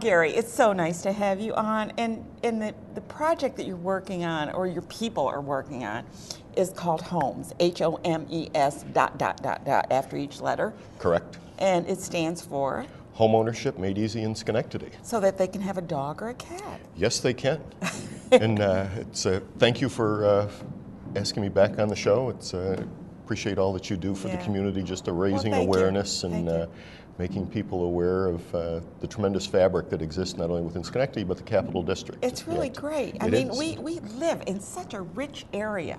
Gary, it's so nice to have you on. And the project that you're working on, or your people are working on, is called HOMES, HOMES dot after each letter. Correct. And it stands for? Home ownership made easy in Schenectady. So that they can have a dog or a cat. Yes, they can. And thank you for asking me back on the show. Appreciate all that you do for the community, just raising awareness and making people aware of the tremendous fabric that exists not only within Schenectady but the Capital District. It's really great. I mean, we live in such a rich area.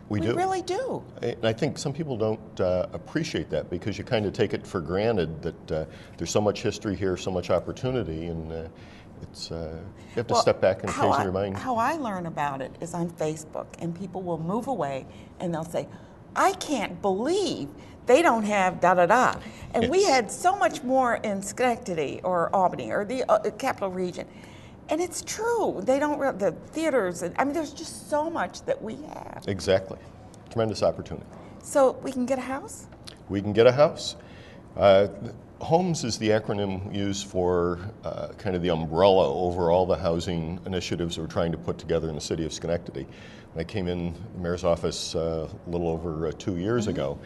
We really do. And I think some people don't appreciate that because you kind of take it for granted that there's so much history here, so much opportunity, and you have to step back and occasionally remind. How I learn about it is on Facebook, and people will move away and they'll say, I can't believe they don't have da-da-da. And we had so much more in Schenectady or Albany or the Capital Region. And it's true. They don't, the theaters, I mean, there's just so much that we have. Exactly. Tremendous opportunity. So we can get a house? We can get a house. HOMES is the acronym used for kind of the umbrella over all the housing initiatives we're trying to put together in the city of Schenectady. When I came in the mayor's office a little over 2 years ago,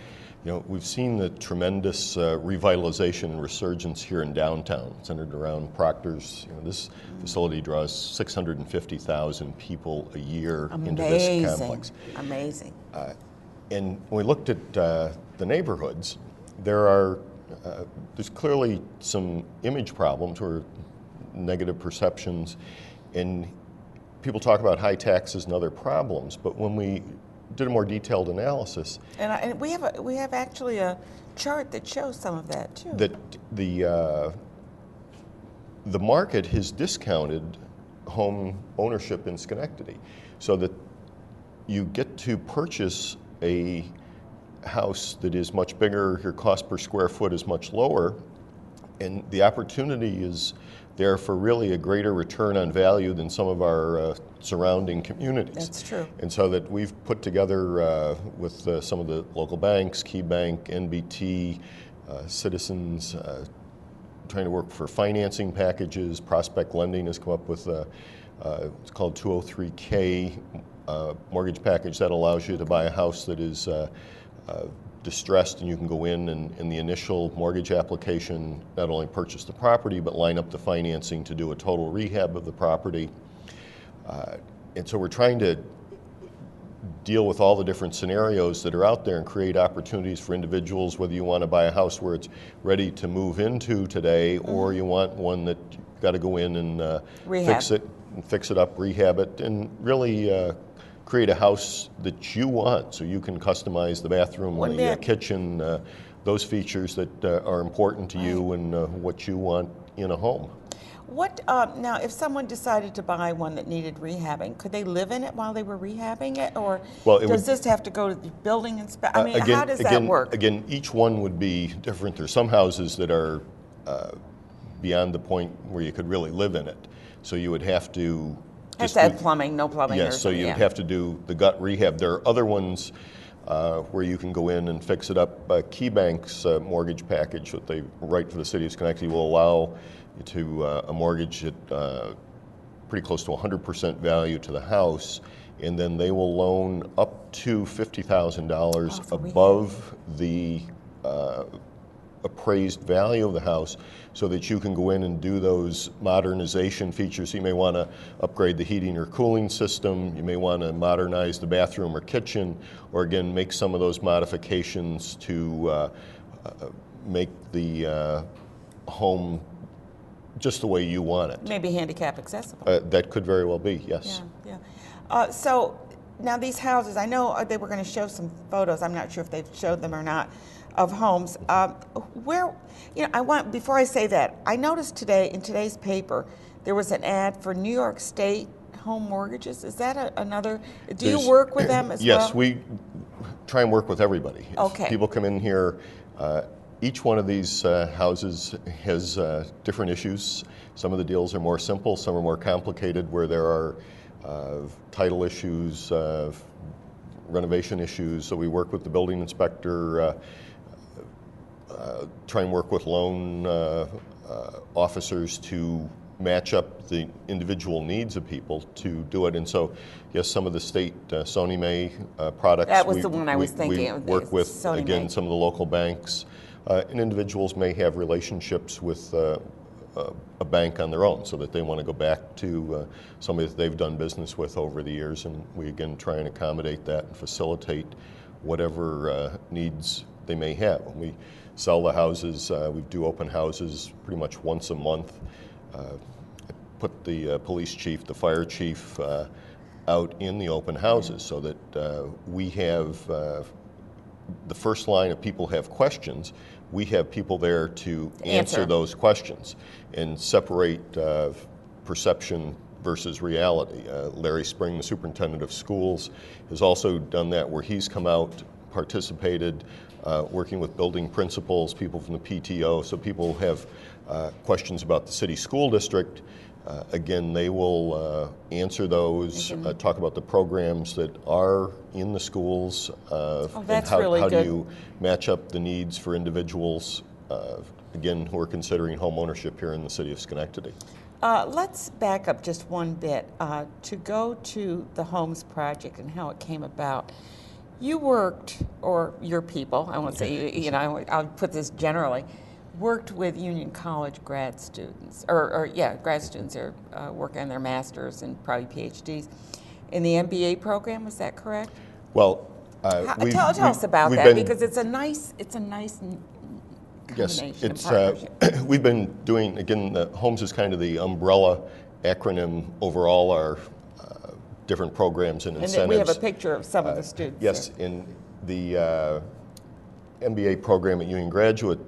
we've seen the tremendous revitalization and resurgence here in downtown, centered around Proctor's. This facility draws 650,000 people a year into this complex. Amazing. And when we looked at the neighborhoods, there's clearly some image problems or negative perceptions, and people talk about high taxes and other problems, but when we did a more detailed analysis, and we have actually a chart that shows some of that too. That the market has discounted home ownership in Schenectady, so that you get to purchase a house that is much bigger, your cost per square foot is much lower, and the opportunity is there for really a greater return on value than some of our surrounding communities. That's true. And so that we've put together with some of the local banks, Key Bank, NBT, Citizens, trying to work for financing packages. Prospect Lending has come up with it's called 203K mortgage package that allows you to buy a house that is distressed, and you can go in and in the initial mortgage application not only purchase the property but line up the financing to do a total rehab of the property. And so we're trying to deal with all the different scenarios that are out there and create opportunities for individuals, whether you want to buy a house where it's ready to move into today, or you want one that you've got to go in and fix it up, rehab it, and really create a house that you want, so you can customize the bathroom, the kitchen, those features that are important to you and what you want in a home. What now, if someone decided to buy one that needed rehabbing, could they live in it while they were rehabbing it, or does this have to go to the building inspector? I mean, how does that work? Again, each one would be different. There's some houses that are beyond the point where you could really live in it, so you would have to. Has to have plumbing, no plumbing. Yes, so you'd have to do the gut rehab. There are other ones where you can go in and fix it up. Key Bank's mortgage package that they write for the city of Schenectady will allow you to a mortgage at pretty close to 100% value to the house, and then they will loan up to $50,000 above the appraised value of the house, so that you can go in and do those modernization features. You may want to upgrade the heating or cooling system, you may want to modernize the bathroom or kitchen, or again make some of those modifications to make the home just the way you want it. Maybe handicap accessible. That could very well be, yes. Yeah. So now these houses, I know they were going to show some photos, I'm not sure if they've showed them or not, of homes. Before I say that, I noticed today in today's paper there was an ad for New York State home mortgages. Is that another? Do you work with them as well? Yes, we try and work with everybody. Okay. If people come in here, each one of these houses has different issues. Some of the deals are more simple, some are more complicated, where there are title issues, renovation issues. So we work with the building inspector, try and work with loan officers to match up the individual needs of people to do it. And so, yes, some of the state Sony May products. That was the one I was thinking of. We work with, Sony again, May. some of the local banks. And individuals may have relationships with a bank on their own, so that they want to go back to somebody that they've done business with over the years. And we, again, try and accommodate that and facilitate whatever needs they may have. When we sell the houses, we do open houses pretty much once a month. I put the police chief, the fire chief out in the open houses so that we have the first line of people have questions. We have people there to answer those questions and separate perception versus reality. Larry Spring, the superintendent of schools, has also done that, where he's come out, participated, working with building principals, people from the PTO, so people have questions about the city school district. Again, they will answer those, talk about the programs that are in the schools, that's and really how good. do you match up the needs for individuals, again, who are considering home ownership here in the city of Schenectady. Let's back up just one bit to go to the Homes Project and how it came about. You worked, or your people, I won't say you know, I'll put this generally, worked with Union College grad students, grad students are working on their masters and probably PhDs in the MBA program. Was that correct? Well, tell us about that, because it's a nice combination. Yes, and partnership. we've been doing, again, HOMES is kind of the umbrella acronym over all our different programs and incentives. And then we have a picture of some of the students. Yes, there. in the MBA program at Union Graduate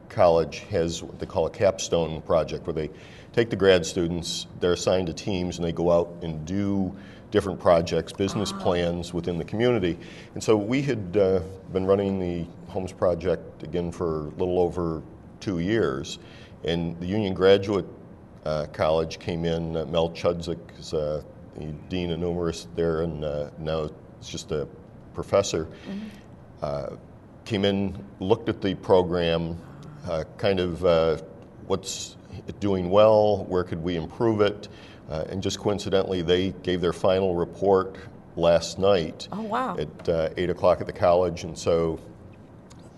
College has what they call a capstone project, where they take the grad students, they're assigned to teams, and they go out and do different projects, business plans within the community. And so we had been running the Homes Project, again, for a little over 2 years. And the Union Graduate College came in. Mel Chudzik is the dean enumerous there, and now it's just a professor. Came in, looked at the program, kind of what's it doing well, where could we improve it, and just coincidentally, they gave their final report last night. Oh, wow. At 8 o'clock at the college, and so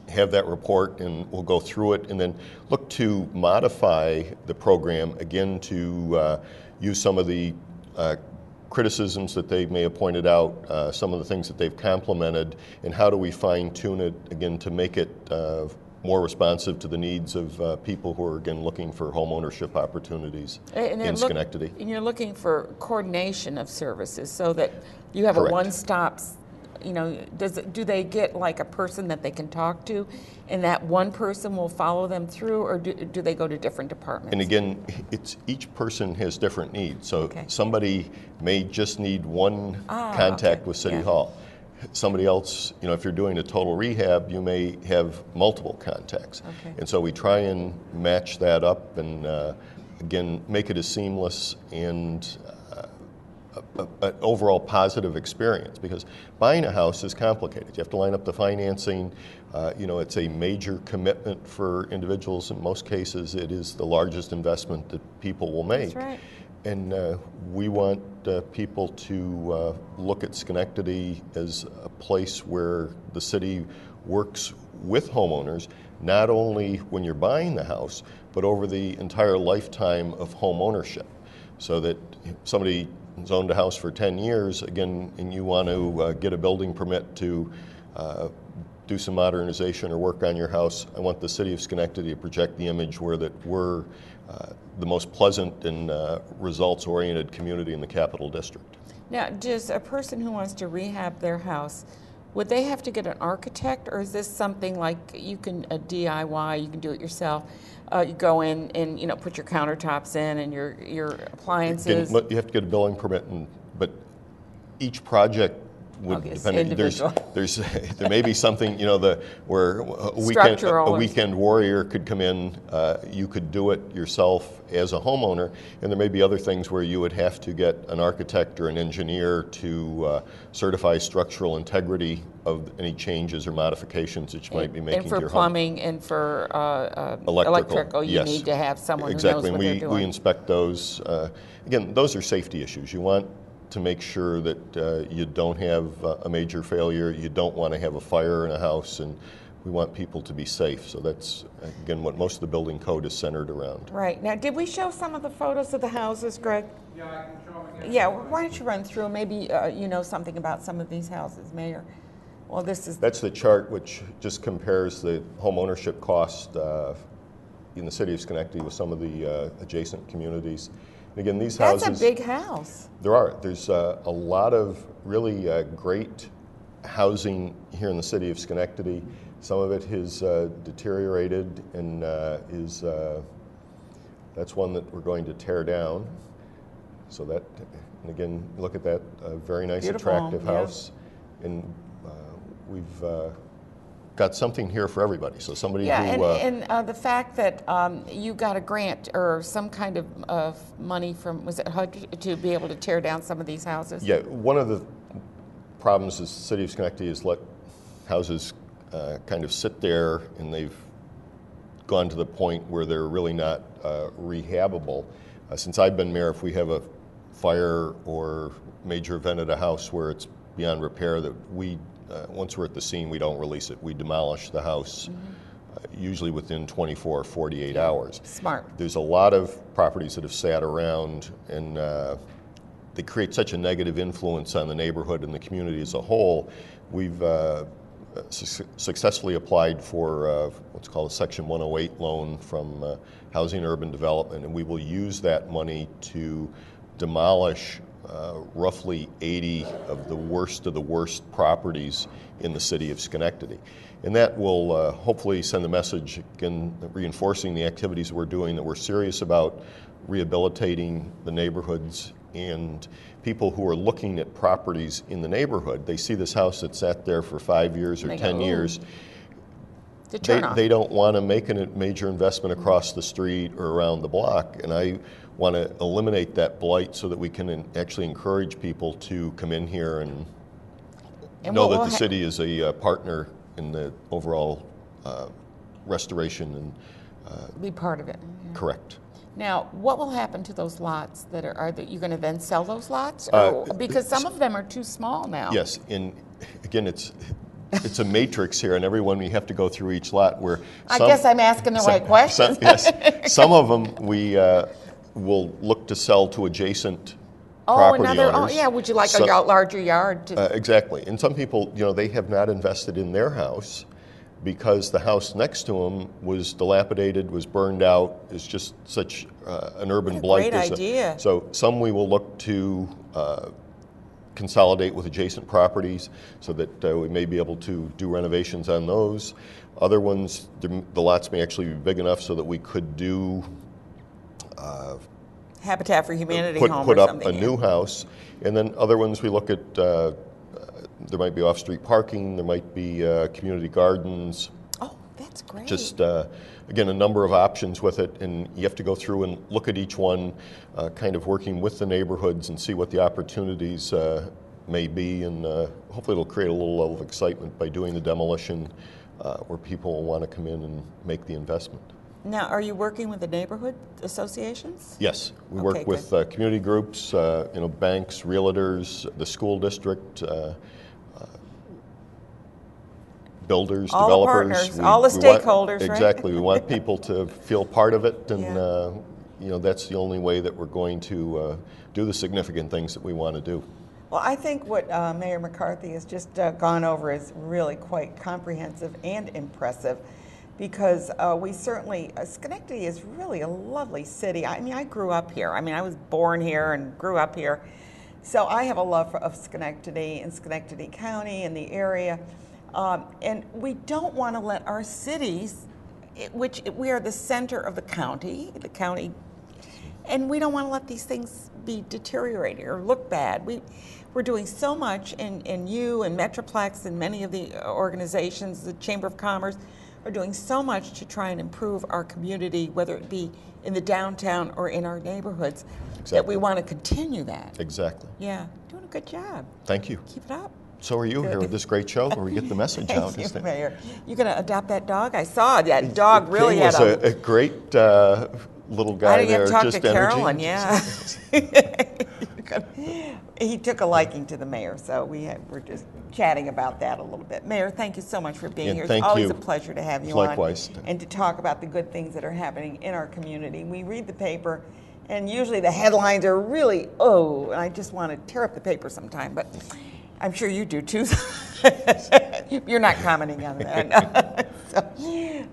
have that report, and we'll go through it, and then look to modify the program, again, to use some of the criticisms that they may have pointed out, some of the things that they've complimented, and how do we fine-tune it, again, to make it more responsive to the needs of people who are, again, looking for home ownership opportunities in Schenectady. And you're looking for coordination of services so that you have Correct. a one-stop, you know, do they get like a person that they can talk to, and that one person will follow them through, or do they go to different departments? And again, each person has different needs. So somebody may just need one contact with City Hall. Somebody else, you know, if you're doing a total rehab, you may have multiple contacts. And so we try and match that up and, again, make it a seamless and an overall positive experience, because buying a house is complicated. You have to line up the financing. You know, it's a major commitment for individuals. In most cases, it is the largest investment that people will make. That's right. And we want people to look at Schenectady as a place where the city works with homeowners, not only when you're buying the house, but over the entire lifetime of home ownership. So that if somebody has owned a house for 10 years, again, and you want to get a building permit to do some modernization or work on your house, I want the city of Schenectady to project the image where that we're the most pleasant and results-oriented community in the Capital District. Now, does a person who wants to rehab their house, would they have to get an architect, or is this something like you can a DIY, you can do it yourself? You go in and, you know, put your countertops in and your appliances. You have to get a building permit, but each project would Okay, it's depend. individual. There may be something, you know, where a Structural or- weekend warrior could come in. You could do it yourself as a homeowner, and there may be other things where you would have to get an architect or an engineer to certify structural integrity of any changes or modifications that you might be making And to for your plumbing and for Electrical, you yes. need to have someone Exactly, who knows what and they're we doing. inspect those. Again, those are safety issues. You want to make sure that you don't have a major failure. You don't want to have a fire in a house, and we want people to be safe. So that's, again, what most of the building code is centered around. Right. Now, did we show some of the photos of the houses, Greg? Yeah, I can show them again. Yeah, why don't you run through, maybe you know something about some of these houses, Mayor? Well, this is, That's the chart which just compares the home ownership cost in the city of Schenectady with some of the adjacent communities. And again, these that's houses... a big house. There's a lot of really great housing here in the city of Schenectady. Some of it has deteriorated, and that's one that we're going to tear down. So that, and again, look at that, very nice, Beautiful, attractive yeah. house. And we've got something here for everybody. So somebody Yeah, who... and the fact that you got a grant or some kind of money from, was it HUD, to be able to tear down some of these houses? Yeah, one of the problems is the city of Schenectady has let houses kind of sit there, and they've gone to the point where they're really not rehabable. Since I've been mayor, if we have a fire or major event at a house where it's beyond repair, that we, once we're at the scene, we don't release it. We demolish the house, usually within 24 or 48 hours. Smart. There's a lot of properties that have sat around, and they create such a negative influence on the neighborhood and the community as a whole. We've successfully applied for what's called a Section 108 loan from Housing and Urban Development, and we will use that money to demolish roughly 80 of the worst properties in the city of Schenectady. And that will hopefully send a message, again, reinforcing the activities we're doing, that we're serious about rehabilitating the neighborhoods, and people who are looking at properties in the neighborhood, they see this house that sat there for 5 years or 10 years. They don't want to make a major investment across the street or around the block, and I want to eliminate that blight so that we can actually encourage people to come in here and know that the city is a partner in the overall restoration and be part of it. Yeah. Correct. Now, what will happen to those lots that are you going to then sell those lots? Or, because some of them are too small now. Yes, and again, it's a matrix here, and everyone we have to go through each lot. Where I guess I'm asking the right questions. Yes, some of them we will look to sell to adjacent property owners. Oh, yeah. Would you like a larger yard? Exactly, and some people, you know, they have not invested in their house because the house next to them was dilapidated, was burned out. It's just such an urban blight. Great idea. So some we will look to consolidate with adjacent properties so that we may be able to do renovations on those. Other ones, the lots may actually be big enough so that we could do Habitat for Humanity home put or up something. a new house. And then other ones we look at, there might be off-street parking, there might be community gardens. Oh, that's great. Just, again, a number of options with it, and you have to go through and look at each one, kind of working with the neighborhoods and see what the opportunities may be, and hopefully it'll create a little level of excitement by doing the demolition where people will want to come in and make the investment. Now, are you working with the neighborhood associations? Yes, we work with community groups, banks, realtors, the school district, builders, all developers. The partners, all the stakeholders, right? Exactly. We want people to feel part of it, and that's the only way that we're going to do the significant things that we want to do. Well, I think what Mayor McCarthy has just gone over is really quite comprehensive and impressive, because we certainly, Schenectady is really a lovely city. I mean, I grew up here. I mean, I was born here and grew up here. So I have a love of Schenectady and Schenectady County and the area. And we don't want to let our cities, which we are the center of the county, and we don't want to let these things be deteriorating or look bad. We're doing so much, and you and Metroplex and many of the organizations, the Chamber of Commerce, are doing so much to try and improve our community, whether it be in the downtown or in our neighborhoods, that we want to continue that. Exactly. Yeah, doing a good job. Thank you. Keep it up. So are you here with this great show where we get the message out. Thank you, Mayor. You going to adopt that dog? I saw that dog really King had was a great little guy I didn't there. get to talk just to energy. Carolyn, yeah. He took a liking to the mayor, so we're just chatting about that a little bit. Mayor, thank you so much for being here. Thank It's always you. a pleasure to have you Likewise. on and to talk about the good things that are happening in our community. We read the paper, and usually the headlines are really, and I just want to tear up the paper sometime, but I'm sure you do too. You're not commenting on that.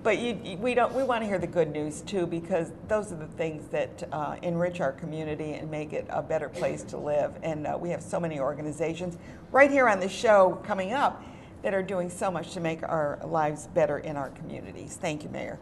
But we want to hear the good news too, because those are the things that enrich our community and make it a better place to live. And we have so many organizations right here on the show coming up that are doing so much to make our lives better in our communities. Thank you, Mayor.